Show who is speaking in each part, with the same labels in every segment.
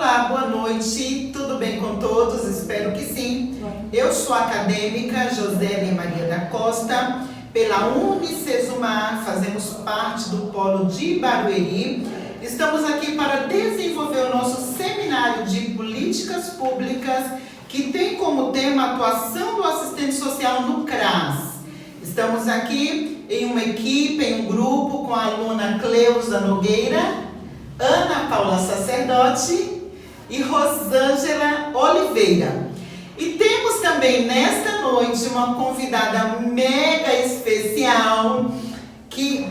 Speaker 1: Olá, boa noite, tudo bem com todos? Espero que sim. Eu sou a acadêmica Josélia Maria da Costa, pela Unicesumar, fazemos parte do Polo de Barueri. Estamos aqui para desenvolver o nosso seminário de políticas públicas, que tem como tema a atuação do assistente social no CRAS. Estamos aqui em uma equipe, em um grupo, com a aluna Cleusa Nogueira, Ana Paula Sacerdote e Rosângela Oliveira. E temos também nesta noite uma convidada mega especial que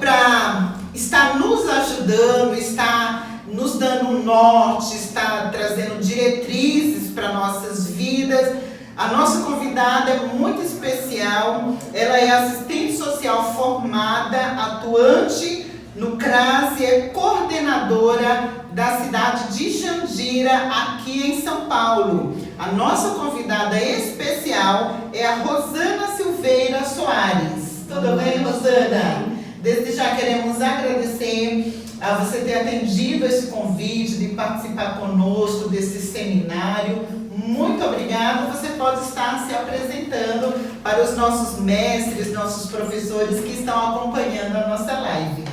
Speaker 1: está nos ajudando, está nos dando um norte, está trazendo diretrizes para nossas vidas. A nossa convidada é muito especial, ela é assistente social formada, atuante no CRAS e é coordenadora da cidade de Jandira, aqui em São Paulo. A nossa convidada especial é a Rosana Silveira Soares. Tudo bem, Rosana? Desde já queremos agradecer a você ter atendido esse convite de participar conosco desse seminário. Muito obrigada. Você pode estar se apresentando para os nossos mestres, nossos professores que estão acompanhando a nossa live.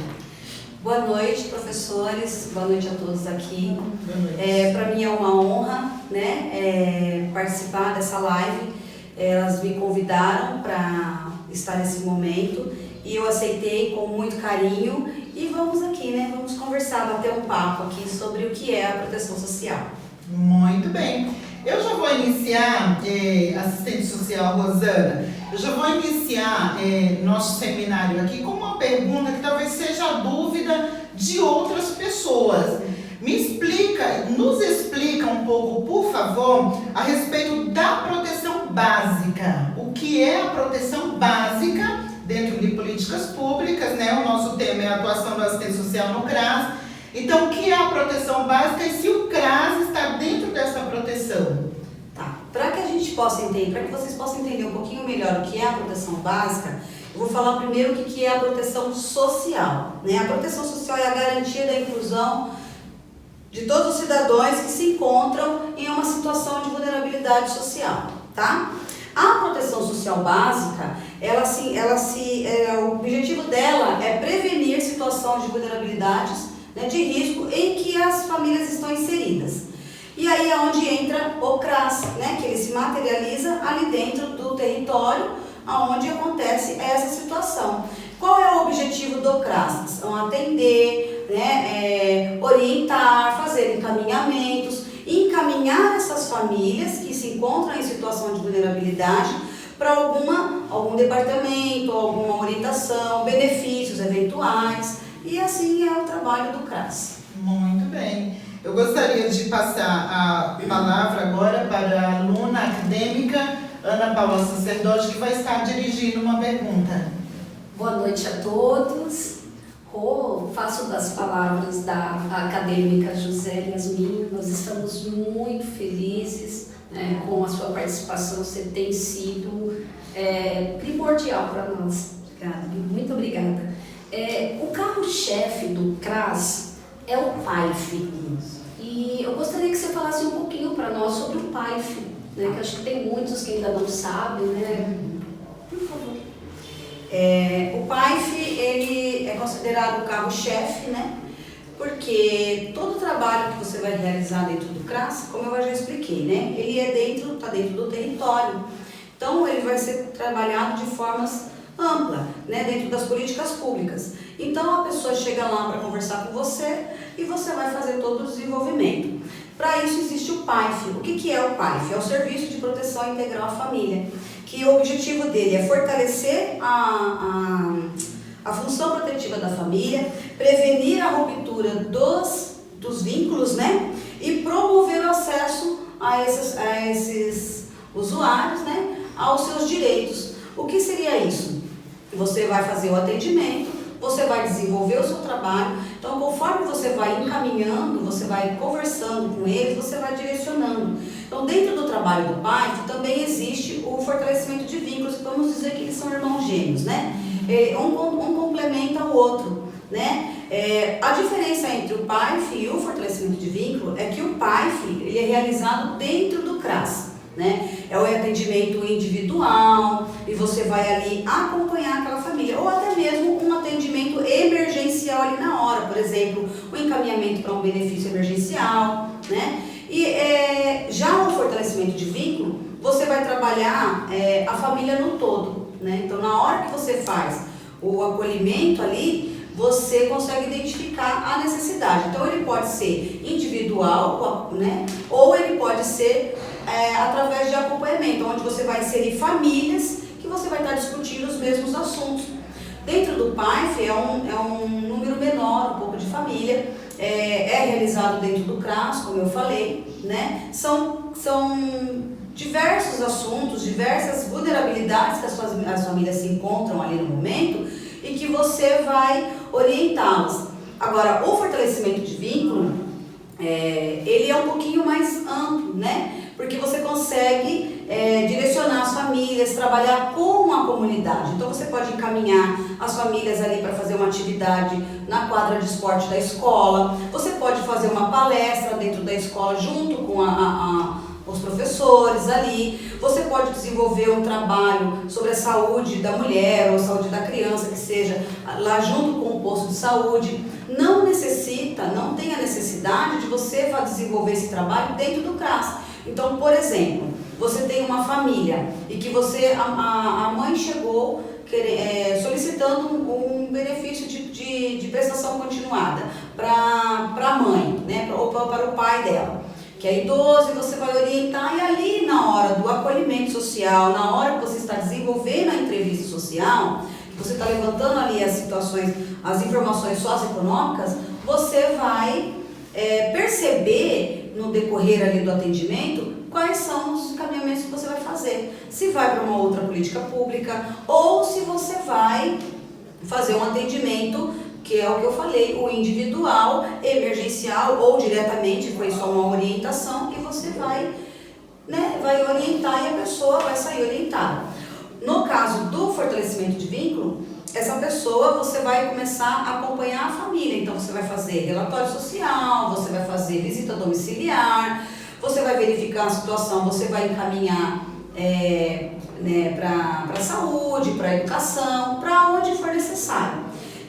Speaker 2: Boa noite, professores. Boa noite a todos aqui. Para mim é uma honra, participar dessa live. Elas me convidaram para estar nesse momento e eu aceitei com muito carinho. E vamos aqui, vamos conversar, bater um papo aqui sobre o que é a proteção social.
Speaker 1: Muito bem. Eu já vou iniciar, assistente social Rosana, eu já vou iniciar nosso seminário aqui com uma pergunta que talvez seja a dúvida de outras pessoas. Nos explica um pouco, por favor, a respeito da proteção básica. O que é a proteção básica dentro de políticas públicas, O nosso tema é a atuação do assistente social no CRAS. Então, o que é a proteção básica e se o CRAS está dentro dessa proteção?
Speaker 2: Tá. Para que a gente possa entender, para que vocês possam entender um pouquinho melhor o que é a proteção básica, eu vou falar primeiro o que é a proteção social. A proteção social é a garantia da inclusão de todos os cidadãos que se encontram em uma situação de vulnerabilidade social, tá? A proteção social básica, o objetivo dela é prevenir situações de vulnerabilidades, de risco em que as famílias estão inseridas. E aí é onde entra o CRAS, que ele se materializa ali dentro do território onde acontece essa situação. Qual é o objetivo do CRAS? São atender, orientar, fazer encaminhamentos, encaminhar essas famílias que se encontram em situação de vulnerabilidade para algum departamento, alguma orientação, benefícios eventuais. E assim é o trabalho do CRAS.
Speaker 1: Muito bem. Eu gostaria de passar a palavra agora para a aluna acadêmica Ana Paula Sacerdote, que vai estar dirigindo uma pergunta.
Speaker 3: Boa noite a todos. Faço das palavras da acadêmica José Yasmin. Nós estamos muito felizes com a sua participação. Você tem sido primordial para nós. Obrigada, muito obrigada. O carro-chefe do CRAS é o PAIF. E eu gostaria que você falasse um pouquinho para nós sobre o PAIF, que eu acho que tem muitos que ainda não sabem, Por favor.
Speaker 2: O PAIF, ele é considerado o carro-chefe, porque todo o trabalho que você vai realizar dentro do CRAS, como eu já expliquei, ele está dentro do território. Então, ele vai ser trabalhado de formas ampla, dentro das políticas públicas. Então, a pessoa chega lá para conversar com você e você vai fazer todo o desenvolvimento. Para isso, existe o PAIF. O que é o PAIF? É o Serviço de Proteção Integral à Família, que o objetivo dele é fortalecer a função protetiva da família, prevenir a ruptura dos vínculos, e promover o acesso a esses usuários, aos seus direitos. O que seria isso? Você vai fazer o atendimento, você vai desenvolver o seu trabalho. Então, conforme você vai encaminhando, você vai conversando com eles, você vai direcionando. Então, dentro do trabalho do PAIF, também existe o fortalecimento de vínculos. Vamos dizer que eles são irmãos gêmeos, Um complementa o outro, A diferença entre o PAIF e o fortalecimento de vínculo é que o PAIF ele é realizado dentro do CRAS, né? É o atendimento individual e você vai ali acompanhar aquela família, ou até mesmo um atendimento emergencial ali na hora, por exemplo, o encaminhamento para um benefício emergencial, né? E já o fortalecimento de vínculo, você vai trabalhar a família no todo, né? Então, na hora que você faz o acolhimento ali, você consegue identificar a necessidade. Então, ele pode ser individual, né? Ou ele pode ser através de acompanhamento, onde você vai inserir famílias que você vai estar discutindo os mesmos assuntos. Dentro do PAIF é um número menor, um pouco de família, é realizado dentro do CRAS, como eu falei, né? São diversos assuntos, diversas vulnerabilidades que as famílias se encontram ali no momento e que você vai orientá-las. Agora, o fortalecimento de vínculo, ele é um pouquinho mais amplo, né? Porque você consegue direcionar as famílias, trabalhar com a comunidade. Então, você pode encaminhar as famílias ali para fazer uma atividade na quadra de esporte da escola. Você pode fazer uma palestra dentro da escola junto com os professores ali. Você pode desenvolver um trabalho sobre a saúde da mulher ou a saúde da criança, que seja lá junto com o posto de saúde. Não tem a necessidade de você desenvolver esse trabalho dentro do CRAS. Então, por exemplo, você tem uma família e que a mãe chegou solicitando um benefício de prestação continuada para a mãe, né, ou para o pai dela, que é idoso, e você vai orientar, e ali na hora do acolhimento social, na hora que você está desenvolvendo a entrevista social, que você está levantando ali as situações, as informações socioeconômicas, você vai perceber no decorrer ali do atendimento quais são os encaminhamentos que você vai fazer. Se vai para uma outra política pública ou se você vai fazer um atendimento, que é o que eu falei, o individual, emergencial ou diretamente, foi só uma orientação e você vai orientar e a pessoa vai sair orientada. No caso do fortalecimento de vínculo, essa pessoa você vai começar a acompanhar a família. Então você vai fazer relatório social, você vai fazer visita domiciliar, você vai verificar a situação, você vai encaminhar para a saúde, para a educação, para onde for necessário.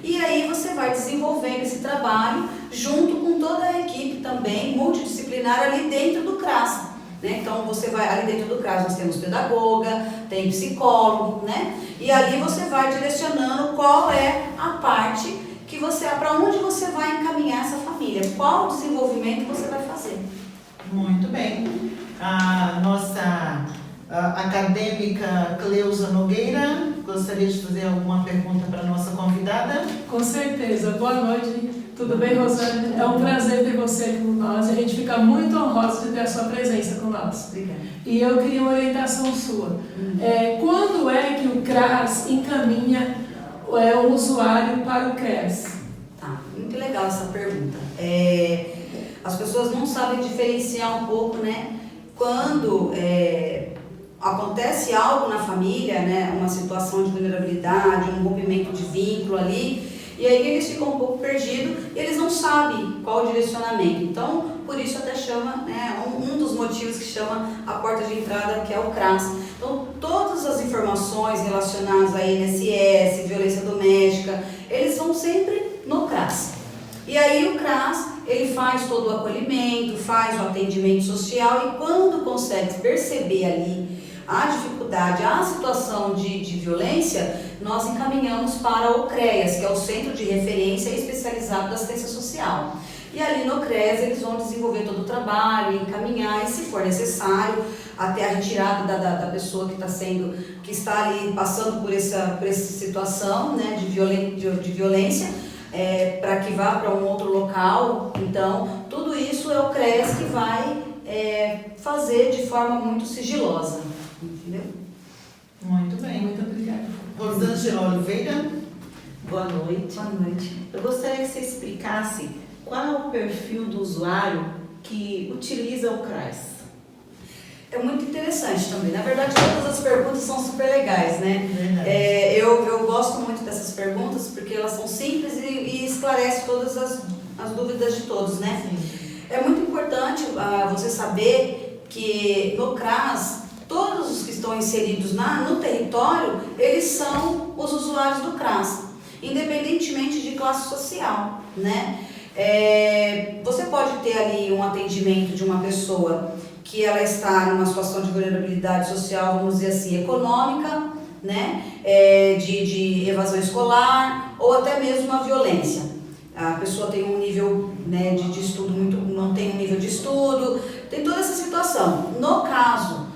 Speaker 2: E aí você vai desenvolvendo esse trabalho junto com toda a equipe também multidisciplinar ali dentro do CRAS. Né? Então você vai ali dentro do CRAS, nós temos pedagoga, tem psicólogo, né? E ali você vai direcionando qual é a parte que para onde você vai encaminhar essa família, qual o desenvolvimento você vai fazer.
Speaker 1: Muito bem. A nossa acadêmica Cleusa Nogueira gostaria de fazer alguma pergunta para a nossa convidada?
Speaker 4: Com certeza. Boa noite. Tudo bem, Rosane? É um prazer ter você aqui com nós. A gente fica muito honroso de ter a sua presença com nós.
Speaker 2: Obrigada.
Speaker 4: E eu queria uma orientação sua. Quando é que o CRAS encaminha o usuário para o CRES?
Speaker 2: Tá, muito legal essa pergunta. As pessoas não sabem diferenciar um pouco, né? Quando acontece algo na família, né? Uma situação de vulnerabilidade, um rompimento de vínculo ali, e aí eles ficam um pouco perdidos e eles não sabem qual o direcionamento. Então, por isso até chama, né, um dos motivos que chama a porta de entrada, que é o CRAS. Então, todas as informações relacionadas a INSS, violência doméstica, eles vão sempre no CRAS. E aí o CRAS, ele faz todo o acolhimento, faz o atendimento social e quando consegue perceber ali a dificuldade, a situação de violência, nós encaminhamos para o CREAS, que é o Centro de Referência Especializado da Assistência Social. E ali no CREAS eles vão desenvolver todo o trabalho, encaminhar, e se for necessário, até a retirada da pessoa que está ali passando por essa situação, né, de violência, para que vá para um outro local. Então, tudo isso é o CREAS que vai fazer de forma muito sigilosa. Entendeu?
Speaker 1: Muito bem.
Speaker 4: Muito obrigada.
Speaker 1: Rosângela Oliveira.
Speaker 5: Boa noite.
Speaker 2: Boa noite.
Speaker 5: Eu gostaria que você explicasse qual é o perfil do usuário que utiliza o CRAS.
Speaker 2: É muito interessante também. Na verdade, todas as perguntas são super legais, né?
Speaker 1: Verdade.
Speaker 2: Eu gosto muito dessas perguntas porque elas são simples e esclarecem todas as dúvidas de todos, né?
Speaker 1: Sim.
Speaker 2: É muito importante você saber que no CRAS, todos os que estão inseridos no território, eles são os usuários do CRAS, independentemente de classe social, né? Você pode ter ali um atendimento de uma pessoa que ela está numa situação de vulnerabilidade social, vamos dizer assim, econômica, né? De evasão escolar ou até mesmo uma violência. A pessoa tem um nível, né, de estudo não tem um nível de estudo, tem toda essa situação. No caso,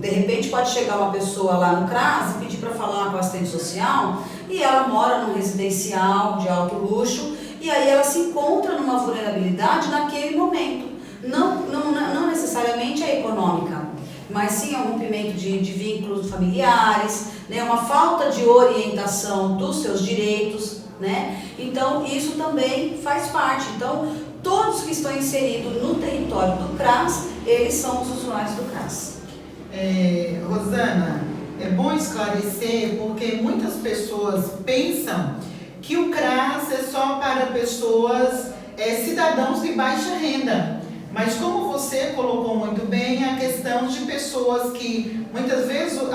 Speaker 2: de repente pode chegar uma pessoa lá no CRAS e pedir para falar com a assistente social e ela mora num residencial de alto luxo e aí ela se encontra numa vulnerabilidade naquele momento. Não necessariamente é econômica, mas sim é um rompimento de vínculos familiares, né, uma falta de orientação dos seus direitos, né? Então isso também faz parte. Então todos que estão inseridos no território do CRAS, eles são os usuários do CRAS.
Speaker 1: Rosana, é bom esclarecer porque muitas pessoas pensam que o CRAS é só para pessoas, cidadãos de baixa renda. Mas como você colocou muito bem, a questão de pessoas que muitas vezes o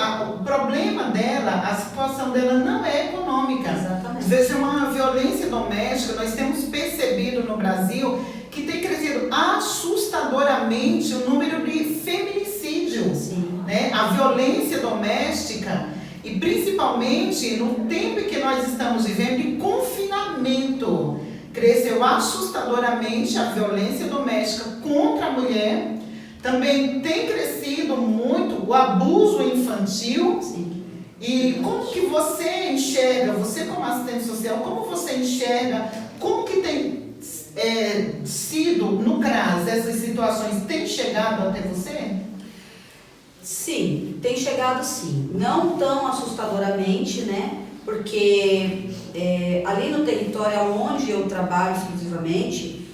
Speaker 1: problema dela, a situação dela não é econômica.
Speaker 2: Exatamente.
Speaker 1: Às vezes é uma violência doméstica. Nós temos percebido no Brasil que tem crescido assustadoramente o número de feminicídios.
Speaker 2: Sim.
Speaker 1: Né? A violência doméstica e principalmente no tempo que nós estamos vivendo de confinamento. Cresceu assustadoramente a violência doméstica contra a mulher. Também tem crescido muito o abuso infantil.
Speaker 2: Sim.
Speaker 1: E como que você enxerga, você como assistente social, como você enxerga, como que tem sido no CRAS essas situações? Tem chegado até você?
Speaker 2: Sim, tem chegado sim. Não tão assustadoramente, né? Porque ali no território onde eu trabalho exclusivamente,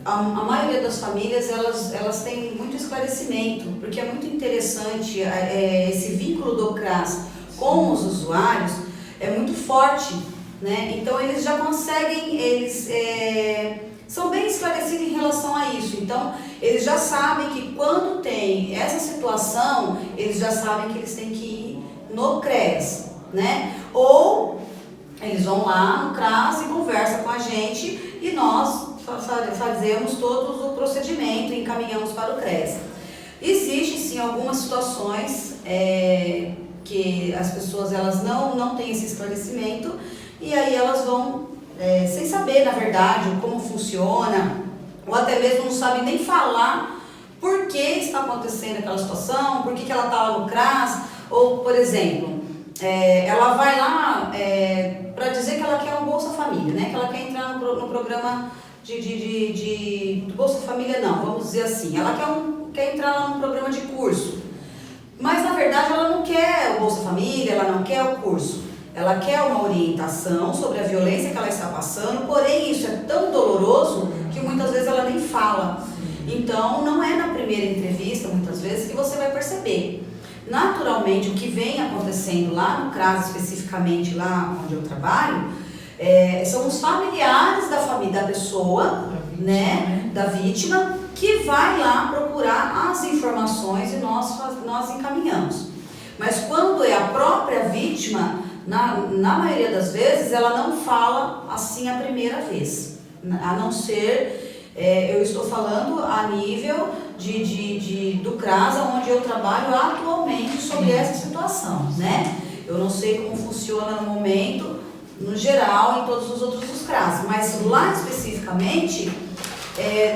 Speaker 2: a maioria das famílias elas têm muito esclarecimento, porque é muito interessante esse vínculo do CRAS com os usuários, é muito forte, né? Então eles já conseguem, são bem esclarecidos em relação a isso. Então eles já sabem que quando tem essa situação, eles já sabem que eles têm que ir no CRES, né? Ou eles vão lá no CRAS e conversam com a gente e nós fazemos todo o procedimento e encaminhamos para o CRES. Existem sim algumas situações que as pessoas elas não têm esse esclarecimento e aí elas vão sem saber na verdade como funciona ou até mesmo não sabem nem falar por que está acontecendo aquela situação, por que ela está lá no CRAS, ou por exemplo, ela vai lá para dizer que ela quer um Bolsa Família, né? Que ela quer entrar no programa de Bolsa Família, não, vamos dizer assim, ela quer entrar lá no programa de curso, mas na verdade ela não quer o Bolsa Família, ela não quer o curso, ela quer uma orientação sobre a violência que ela está passando, porém isso é tão doloroso que muitas vezes ela nem fala. Então não é na primeira entrevista, muitas vezes, que você vai perceber. Naturalmente, o que vem acontecendo lá no CRAS, especificamente lá onde eu trabalho, são os familiares da pessoa, né, da vítima, que vai lá procurar as informações e nós encaminhamos. Mas quando é a própria vítima, na maioria das vezes, ela não fala assim a primeira vez, a não ser... eu estou falando a nível do CRAS, onde eu trabalho atualmente sobre essa situação, né? Eu não sei como funciona no momento, no geral, em todos os outros CRAS, mas lá especificamente,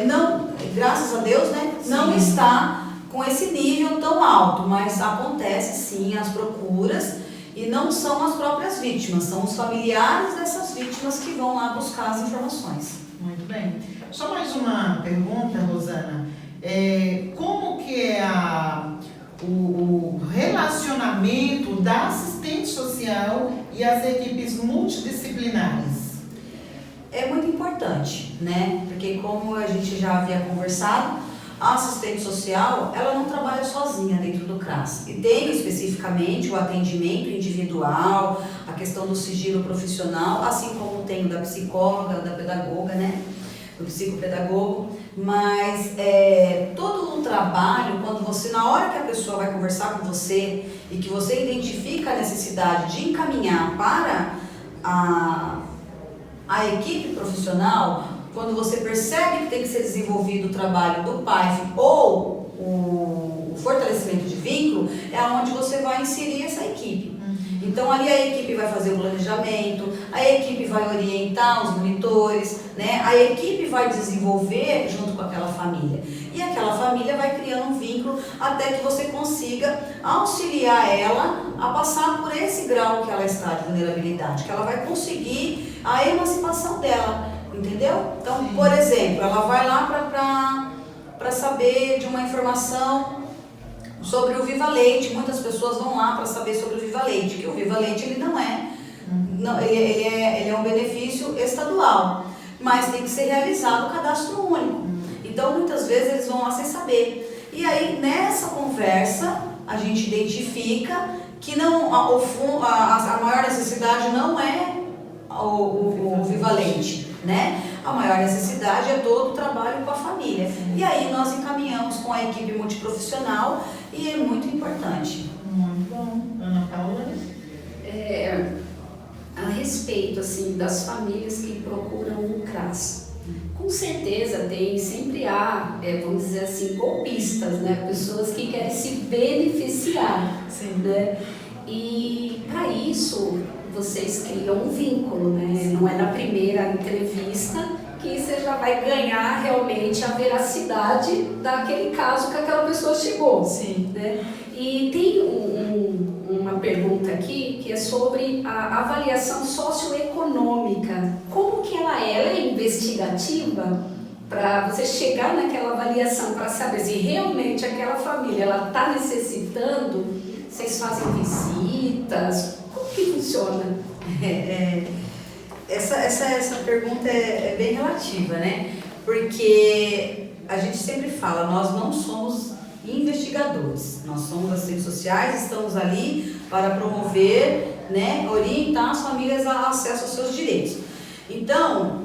Speaker 2: não, graças a Deus, né? Não está com esse nível tão alto, mas acontece sim as procuras e não são as próprias vítimas, são os familiares dessas vítimas que vão lá buscar as informações.
Speaker 1: Muito bem. Só mais uma pergunta, Rosana. Como que é o relacionamento da assistente social e as equipes multidisciplinares?
Speaker 2: É muito importante, né? Porque como a gente já havia conversado, A assistente social, ela não trabalha sozinha dentro do CRAS. E tem especificamente o atendimento individual, a questão do sigilo profissional, assim como tem o da psicóloga, da pedagoga, né? Do psicopedagogo. Mas todo o trabalho, quando você, na hora que a pessoa vai conversar com você e que você identifica a necessidade de encaminhar para a equipe profissional, quando você percebe que tem que ser desenvolvido o trabalho do PAIF ou o fortalecimento de vínculo, é onde você vai inserir essa equipe. Então ali a equipe vai fazer o planejamento, a equipe vai orientar os monitores, né? A equipe vai desenvolver junto com aquela família. E aquela família vai criando um vínculo até que você consiga auxiliar ela a passar por esse grau que ela está de vulnerabilidade, que ela vai conseguir a emancipação dela. Entendeu? Então, por exemplo, ela vai lá para saber de uma informação sobre o Viva Leite. Muitas pessoas vão lá para saber sobre o Viva Leite, que o Viva Leite ele não é, ele é um benefício estadual, mas tem que ser realizado o cadastro único. Então, muitas vezes eles vão lá sem saber. E aí, nessa conversa, a gente identifica que não, a maior necessidade não é o Viva Leite, né? A maior necessidade é todo o trabalho com a família. E aí nós encaminhamos com a equipe multiprofissional e é muito importante.
Speaker 1: Muito bom. Ana Paula?
Speaker 3: A respeito assim, das famílias que procuram o CRAS, com certeza sempre há, vamos dizer assim, golpistas, né? Pessoas que querem se beneficiar.
Speaker 1: Sim.
Speaker 3: Né? E para isso vocês criam um vínculo, né? Não é na primeira entrevista que você já vai ganhar realmente a veracidade daquele caso que aquela pessoa chegou.
Speaker 1: Sim.
Speaker 3: Né? E tem uma pergunta aqui que é sobre a avaliação socioeconômica. Como que ela é? Ela é investigativa para você chegar naquela avaliação para saber se realmente aquela família ela está necessitando? Vocês fazem visitas? Como que funciona?
Speaker 2: Essa pergunta é bem relativa, né? Porque a gente sempre fala, nós não somos investigadores, nós somos assistentes sociais, estamos ali para promover, né, orientar as famílias a acesso aos seus direitos. Então,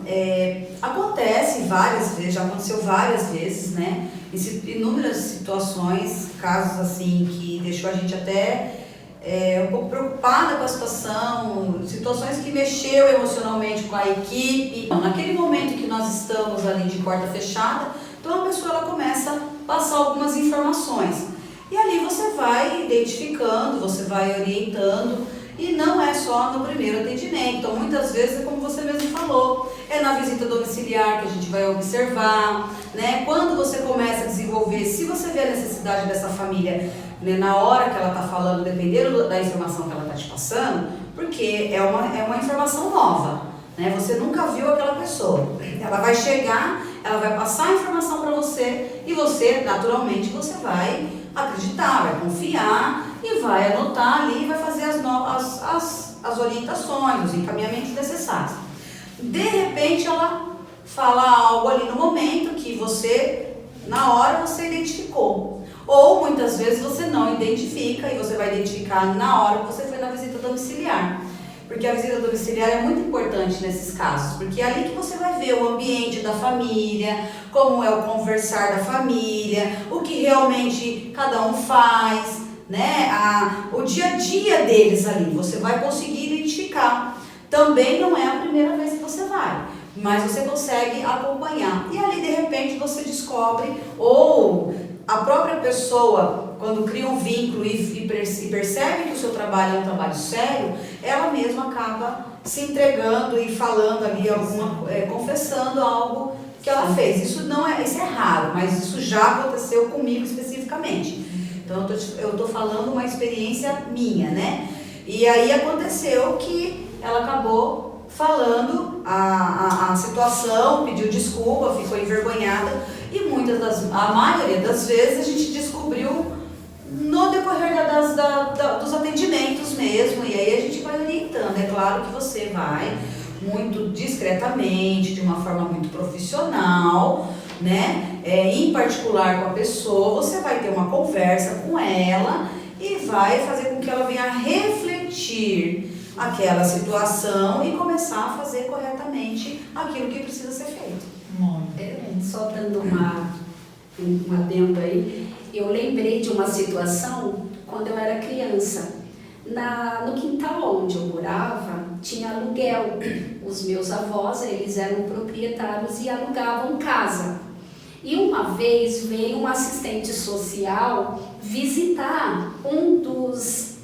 Speaker 2: acontece várias vezes, já aconteceu várias vezes, né? Inúmeras situações, casos assim que deixou a gente até um pouco preocupada com a situação, situações que mexeu emocionalmente com a equipe. Naquele momento que nós estamos ali de porta fechada, então a pessoa ela começa a passar algumas informações. E ali você vai identificando, você vai orientando, e não é só no primeiro atendimento. Então muitas vezes é como você mesmo falou, é na visita domiciliar que a gente vai observar, né? Quando você começa a desenvolver, se você vê a necessidade dessa família, né, na hora que ela está falando, dependendo da informação que ela está te passando, porque é uma informação nova, né? Você nunca viu aquela pessoa, ela vai chegar, ela vai passar a informação para você e você, naturalmente, você vai acreditar, vai confiar e vai anotar ali e vai fazer as orientações, os encaminhamentos necessários. De repente ela fala algo ali no momento que você, na hora, você identificou. Ou muitas vezes você não identifica e você vai identificar na hora que você foi na visita domiciliar. Porque a visita domiciliar é muito importante nesses casos, porque é ali que você vai ver o ambiente da família, como é o conversar da família, o que realmente cada um faz, né? O dia a dia deles ali, você vai conseguir identificar. Também não é a primeira vez que você vai, mas você consegue acompanhar. E ali de repente você descobre, ou a própria pessoa, quando cria um vínculo e percebe que o seu trabalho é um trabalho sério, ela mesma acaba se entregando e falando ali, confessando algo que ela fez. Isso é raro, mas isso já aconteceu comigo especificamente. Então eu estou falando uma experiência minha, né? E aí aconteceu que ela acabou falando a situação, pediu desculpa, ficou envergonhada. E a maioria das vezes a gente descobriu no decorrer dos atendimentos mesmo, e aí a gente vai orientando. É claro que você vai muito discretamente, de uma forma muito profissional, né? Em particular com a pessoa, você vai ter uma conversa com ela e vai fazer com que ela venha refletir aquela situação e começar a fazer corretamente aquilo que precisa ser feito.
Speaker 3: Só dando um adendo aí, eu lembrei de uma situação quando eu era criança. No quintal onde eu morava, tinha aluguel. Os meus avós, eles eram proprietários e alugavam casa. E uma vez veio um assistente social visitar um dos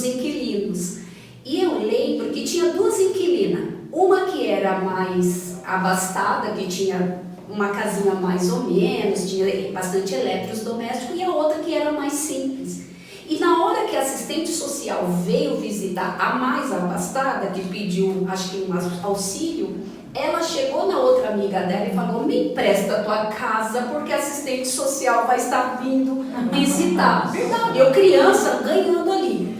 Speaker 3: inquilinos. E eu lembro que tinha duas inquilinas. Uma que era mais abastada, que tinha uma casinha mais ou menos, tinha bastante eletrodoméstico, e a outra que era mais simples. E na hora que a assistente social veio visitar a mais abastada, que pediu, acho que um auxílio, ela chegou na outra amiga dela e falou: me empresta a tua casa, porque a assistente social vai estar vindo visitar. Verdade. Eu criança ganhando ali.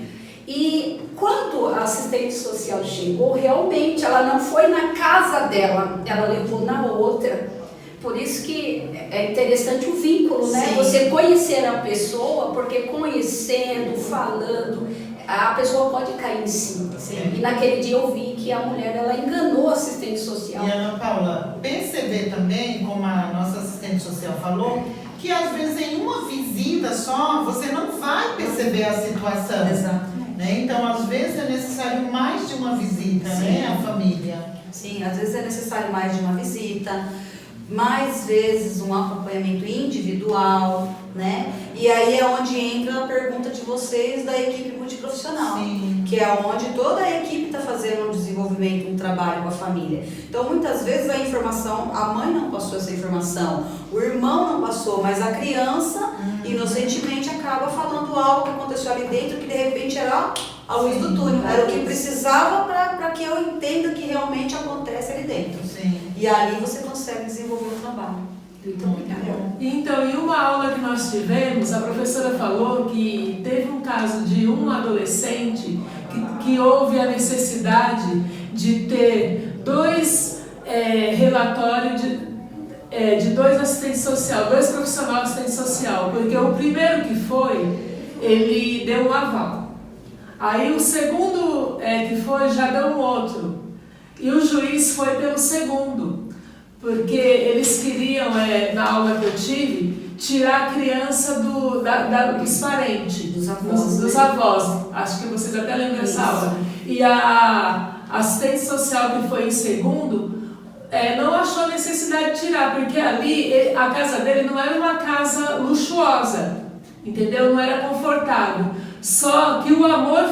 Speaker 3: E quando a assistente social chegou, realmente ela não foi na casa dela, ela levou na outra. Por isso que é interessante o vínculo, né?
Speaker 2: Sim.
Speaker 3: Você conhecer a pessoa, porque conhecendo, falando, a pessoa pode cair em si.
Speaker 2: Sim.
Speaker 3: E naquele dia eu vi que a mulher, ela enganou a assistente social.
Speaker 1: E Ana Paula, perceber também, como a nossa assistente social falou, que às vezes em uma visita só, você não vai perceber a situação.
Speaker 2: Exatamente.
Speaker 1: Né? Então, às vezes é necessário mais de uma visita, né, à família.
Speaker 2: Sim, às vezes é necessário mais de uma visita, mais vezes um acompanhamento individual, né? E aí é onde entra a pergunta de vocês da equipe multiprofissional.
Speaker 1: Sim.
Speaker 2: Que é onde toda a equipe está fazendo um desenvolvimento, um trabalho com a família. Então, muitas vezes a informação, a mãe não passou essa informação, o irmão não passou, mas a criança, inocentemente, acaba falando algo que aconteceu ali dentro, que de repente era a luz do túnel, era o que precisava para que eu entenda o que realmente acontece ali dentro.
Speaker 1: Sim.
Speaker 2: E ali você consegue desenvolver o trabalho.
Speaker 3: Muito obrigada.
Speaker 4: Então, em uma aula que nós tivemos, a professora falou que teve um caso de um adolescente que houve a necessidade de ter dois relatórios de dois assistentes sociais, dois profissionais de assistente social, porque o primeiro que foi, ele deu um aval. Aí o segundo que foi já deu um outro. E o juiz foi pelo segundo, porque eles queriam, na aula que eu tive, tirar a criança dos parentes, dos avós. Acho que vocês até lembram dessa aula. E a assistente social que foi em segundo, não achou necessidade de tirar, porque ali a casa dele não era uma casa luxuosa, entendeu? Não era confortável. Só que o amor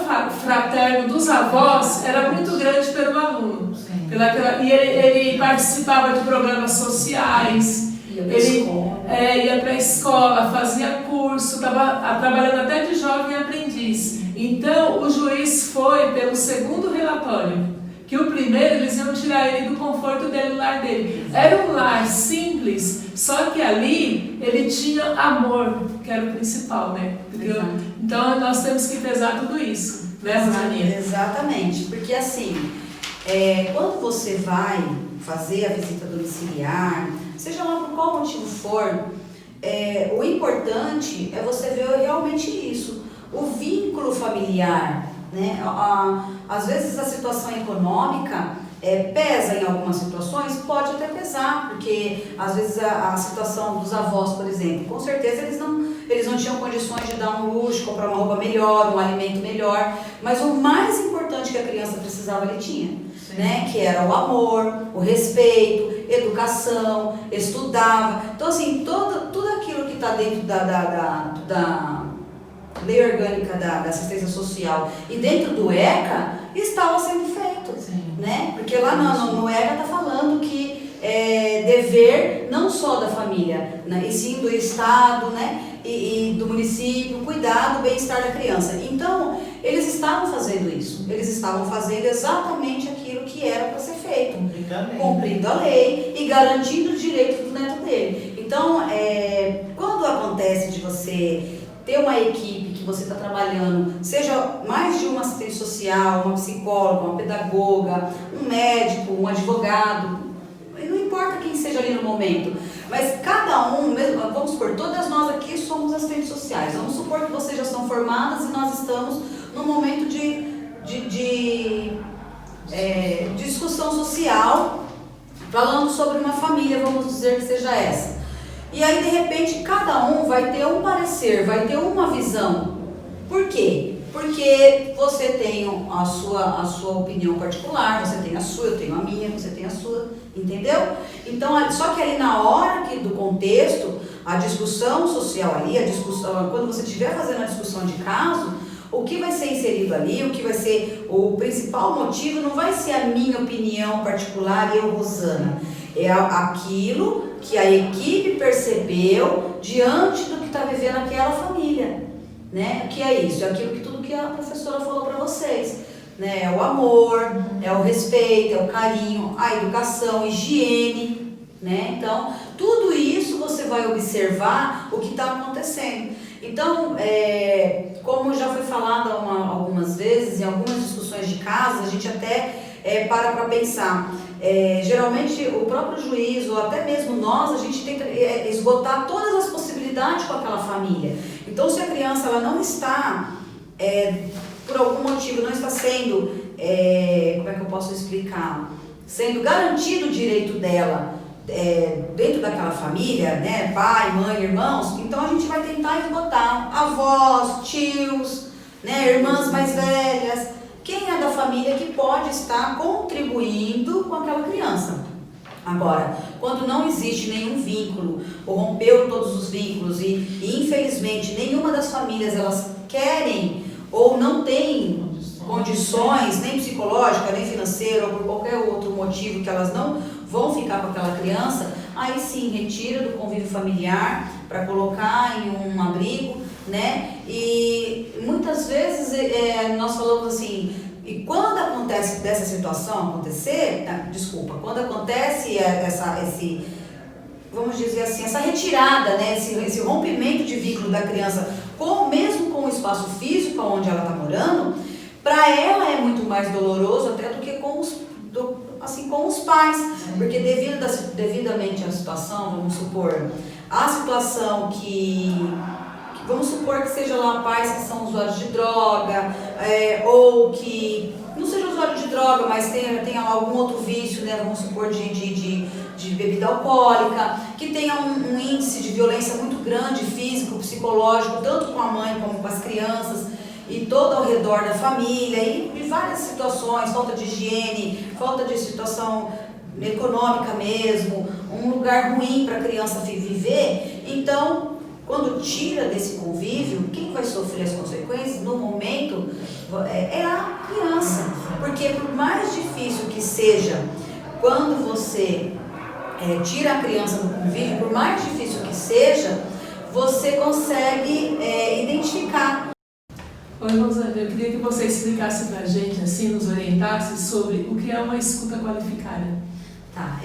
Speaker 4: fraterno dos avós era muito grande pelo aluno. E ele participava de programas sociais, ia para a escola, fazia curso, estava trabalhando até de jovem aprendiz. Então o juiz foi pelo segundo relatório, que o primeiro eles iam tirar ele do conforto dele, do lar dele. Era um lar simples, só que ali ele tinha amor, que era o principal, né? Então nós temos que pesar tudo isso, né, Rosaninha?
Speaker 2: Exatamente, porque assim, quando você vai fazer a visita domiciliar, seja lá por qual motivo for, o importante é você ver realmente isso, o vínculo familiar, né? Às vezes a situação econômica pesa em algumas situações, pode até pesar, porque às vezes a situação dos avós, por exemplo, com certeza eles não tinham condições de dar um luxo, comprar uma roupa melhor, um alimento melhor, mas o mais importante que a criança precisava ele tinha, né? Que era o amor, o respeito, educação, estudava. Então assim, tudo aquilo que está dentro da lei orgânica da assistência social e dentro do ECA estava sendo feito, né? Porque lá no ECA está falando que dever não só da família, né? E sim do Estado, né? E do município, cuidar do bem-estar da criança. Então, eles estavam fazendo isso, eles estavam fazendo exatamente aquilo que era para ser feito, cumprindo a lei e garantindo os direitos do neto dele. Então, quando acontece de você ter uma equipe que você está trabalhando, seja mais de uma assistente social, uma psicóloga, uma pedagoga, um médico, um advogado, não importa importa quem seja ali no momento, mas cada um, mesmo, vamos supor, todas nós aqui somos assistentes sociais, vamos supor que vocês já são formadas e nós estamos num momento de discussão social, falando sobre uma família, vamos dizer que seja essa. E aí, de repente, cada um vai ter um parecer, vai ter uma visão. Por quê? Porque você tem a sua opinião particular, você tem a sua, eu tenho a minha, você tem a sua, entendeu? Então, só que ali na hora do contexto, a discussão social ali, a discussão, quando você estiver fazendo a discussão de caso, o que vai ser inserido ali, o que vai ser o principal motivo, não vai ser a minha opinião particular e eu, Rosana. É aquilo que a equipe percebeu diante do que está vivendo aquela família. Né? O que é isso? É aquilo que tudo que a professora falou para vocês, né? É o amor, é o respeito, é o carinho, a educação, higiene, né? Então, tudo isso você vai observar o que está acontecendo. Então, como já foi falado algumas vezes, em algumas discussões de casos, a gente até para pensar. Geralmente o próprio juiz ou até mesmo nós, a gente tenta esgotar todas as possibilidades com aquela família. Então, se a criança ela não está, por algum motivo, não está sendo, como é que eu posso explicar? Sendo garantido o direito dela dentro daquela família, né? Pai, mãe, irmãos, então a gente vai tentar esgotar avós, tios, né? Irmãs mais velhas. Quem é da família que pode estar contribuindo com aquela criança? Agora, quando não existe nenhum vínculo, ou rompeu todos os vínculos e infelizmente nenhuma das famílias elas querem ou não tem condições, nem psicológica, nem financeira, ou por qualquer outro motivo que elas não vão ficar com aquela criança, aí sim, retira do convívio familiar para colocar em um abrigo, né? E muitas vezes nós falamos assim, e quando acontece dessa situação acontecer, quando acontece vamos dizer assim, essa retirada, né? Esse rompimento de vínculo da criança, mesmo com o espaço físico onde ela está morando, para ela é muito mais doloroso até do que com os pais, porque devidamente à situação, vamos supor, a situação vamos supor que seja lá pais que são usuários de droga, ou que não seja usuário de droga, mas tenha algum outro vício, né? Vamos supor de bebida alcoólica, que tenha um índice de violência muito grande, físico, psicológico, tanto com a mãe como com as crianças, e todo ao redor da família, e várias situações, falta de higiene, falta de situação econômica mesmo, um lugar ruim para a criança viver. Então, quando tira desse convívio, quem vai sofrer as consequências no momento é a criança. Porque por mais difícil que seja, quando você tira a criança do convívio, por mais difícil que seja, você consegue identificar.
Speaker 4: Oi, Rosana, eu queria que você explicasse pra gente, assim, nos orientasse sobre o que é uma escuta qualificada.
Speaker 2: Tá,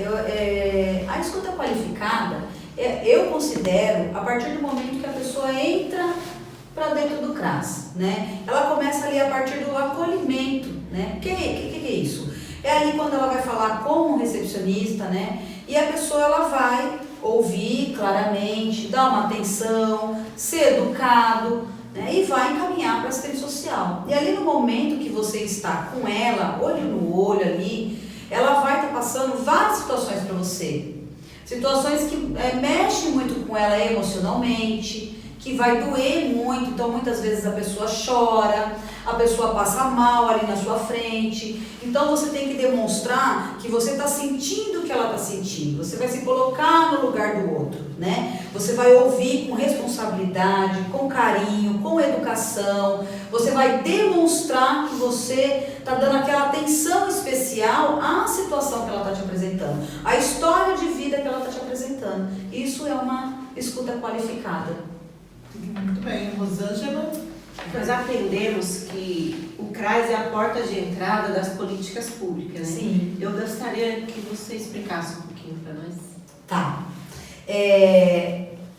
Speaker 2: a escuta qualificada, eu considero a partir do momento que a pessoa entra para dentro do CRAS, né? Ela começa ali a partir do acolhimento, né? O que é isso? É ali quando ela vai falar com o recepcionista, né? E a pessoa ela vai ouvir claramente, dar uma atenção, ser educado, né? E vai encaminhar para a assistente social. E ali no momento que você está com ela, olho no olho ali, ela vai estar passando várias situações para você. Situações que mexem muito com ela emocionalmente, que vai doer muito, então muitas vezes a pessoa chora, a pessoa passa mal ali na sua frente. Então você tem que demonstrar que você está sentindo o que ela está sentindo. Você vai se colocar no lugar do outro, né? Você vai ouvir com responsabilidade, com carinho, com educação. Você vai demonstrar que você está dando aquela atenção especial à situação que ela está te apresentando, à história de vida que ela está te apresentando. Isso é uma escuta qualificada.
Speaker 1: Muito bem, Rosângela.
Speaker 5: Nós aprendemos que o CRAS é a porta de entrada das políticas públicas, né?
Speaker 2: Sim.
Speaker 5: Eu gostaria que você explicasse um pouquinho para nós.
Speaker 2: Tá.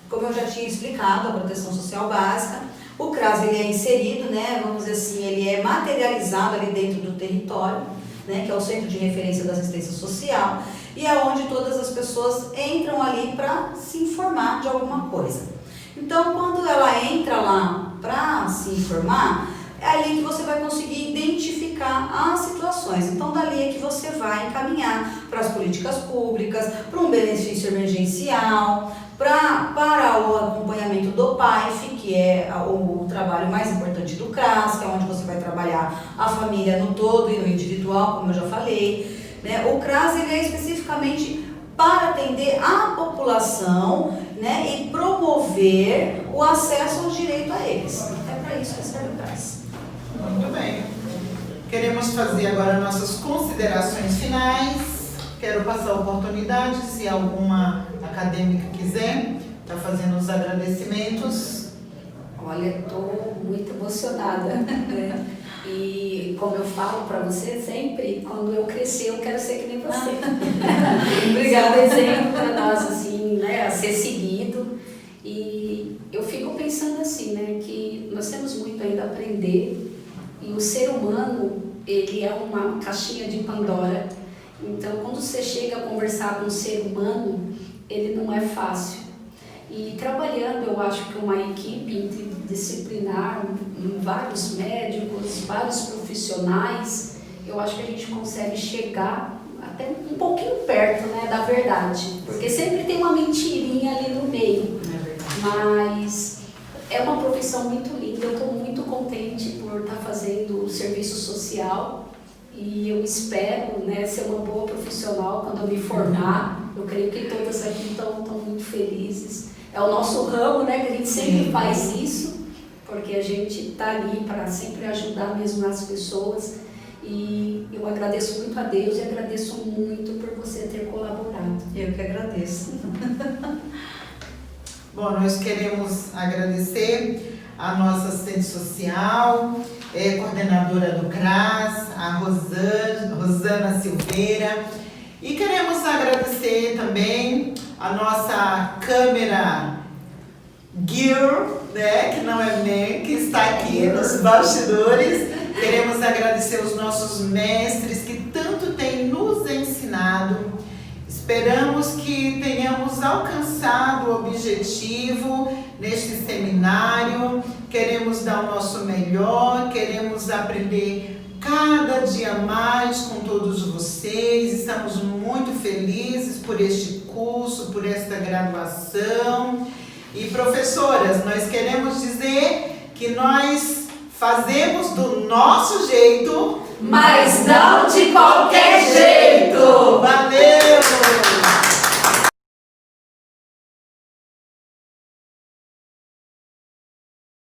Speaker 2: Como eu já tinha explicado, a proteção social básica, o CRAS ele é inserido, né, vamos dizer assim, ele é materializado ali dentro do território, né, que é o Centro de Referência da Assistência Social. e é onde todas as pessoas entram ali para se informar de alguma coisa. Então, quando ela entra lá para se informar, é ali que você vai conseguir identificar as situações. Então, dali é que você vai encaminhar para as políticas públicas, para um benefício emergencial, para o acompanhamento do PAIF, que é o trabalho mais importante do CRAS, que é onde você vai trabalhar a família no todo e no individual, como eu já falei, né? O CRAS ele é especificamente para atender a população, né, e promover o acesso ao direito a eles. É para isso que serve o CRAS.
Speaker 1: Muito bem. Queremos fazer agora nossas considerações finais. Quero passar a oportunidade, se alguma acadêmica quiser, está fazendo os agradecimentos.
Speaker 3: Olha, estou muito emocionada. Né? E como eu falo para você sempre, quando eu crescer eu quero ser que nem você. Obrigada. É um exemplo para nós, assim, né, a ser seguido. E eu fico pensando assim, né, que nós temos muito ainda a aprender. E o ser humano, ele é uma caixinha de Pandora. Então, quando você chega a conversar com um ser humano, ele não é fácil. E trabalhando, eu acho que uma equipe interdisciplinar, vários médicos, vários profissionais, eu acho que a gente consegue chegar até um pouquinho perto, né, da verdade. Porque sempre tem uma mentirinha ali no meio. Mas é uma profissão muito linda, eu estou muito contente por estar fazendo o serviço social. E eu espero, né, ser uma boa profissional quando eu me formar. Eu creio que todas aqui estão muito felizes. É o nosso ramo, né, que a gente sempre faz isso, porque a gente está ali para sempre ajudar mesmo as pessoas. E eu agradeço muito a Deus e agradeço muito por você ter colaborado.
Speaker 2: Eu que agradeço.
Speaker 1: Bom, nós queremos agradecer a nossa assistente social, coordenadora do CRAS, a Rosana Silveira, e queremos agradecer também a nossa câmera girl, né, que não é man, que está aqui nos bastidores. Queremos agradecer os nossos mestres que tanto têm nos ensinado. Esperamos que tenhamos alcançado o objetivo neste seminário. Queremos dar o nosso melhor, queremos aprender cada dia mais com todos vocês. Estamos muito felizes por este curso, por esta graduação. E professoras, nós queremos dizer que nós fazemos do nosso jeito,
Speaker 3: Mas não de qualquer jeito!